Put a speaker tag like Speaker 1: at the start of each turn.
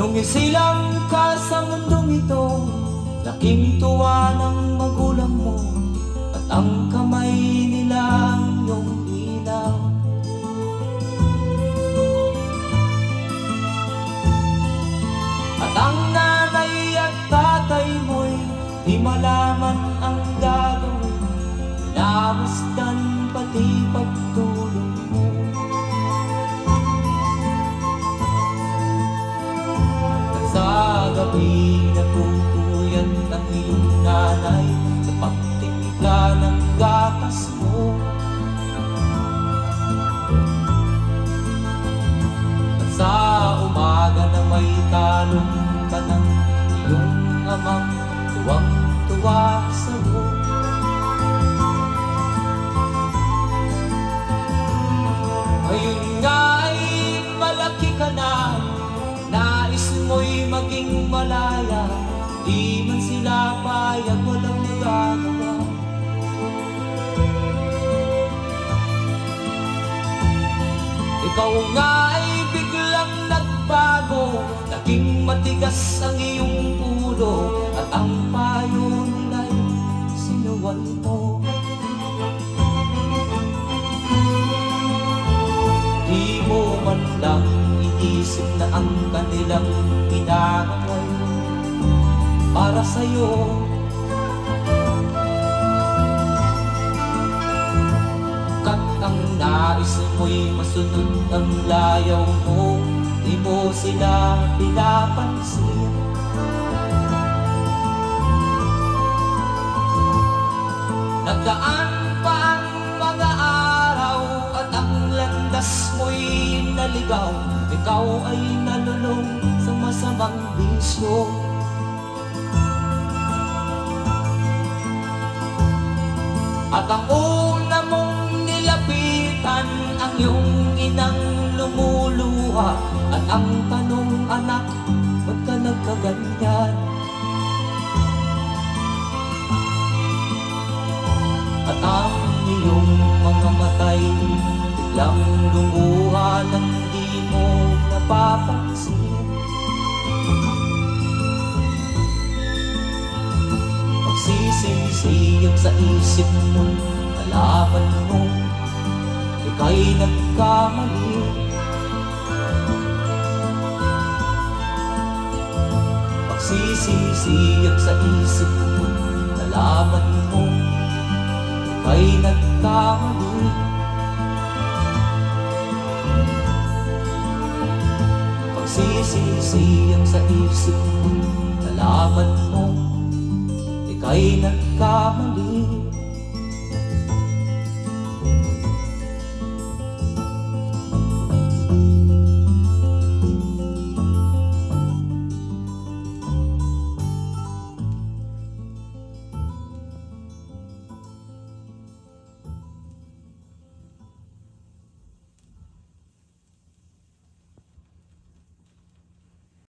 Speaker 1: Nung isilang ka sa mundong ito, laking tuwa ng magulang mo, at ang kamay nila ang iyong ilaw. At ang nanay at tatay mo'y di malaman ang gagawin, pinamasdan pati pagtulong mo. At sa gabi natutuyad ang iyong nanay sa pagtimpla ng gatas mo. At sa umaga na may talong ka ng iyong amang tuwang-tuwa sa'yo. Ngayon nga ay malaki ka na, nais mo'y maging malaya, di man sila payag, walang magagawa. Ikaw nga ay biglang nagbago, naging matigas ang iyong ulo, at ang payo nila'y sinuwal mo. Di mo man lang iisip na ang kanilang ginagawa para sa'yo. Kat ang nais mo'y masunod ang layaw mo, di mo sila pinapansin. Nagdaan pa ang mga araw at ang landas mo'y naligaw, ikaw ay nalulong sa masamang bisyo. At ang una mong nilapitan, ang iyong inang lumuluha, at ang tanong, anak, ba't ka nagkaganyan? At ang iyong mga matay biglang lumuha nang di mo napapansin. Magsisisiyag sa isip mo, nalaman mo ika'y nagkamali. Magsisisiyag sa isip mo, nalaman mo ika'y nagkamali. Magsisisiyag sa isip mo, nalaman mo ika'y nagkamali.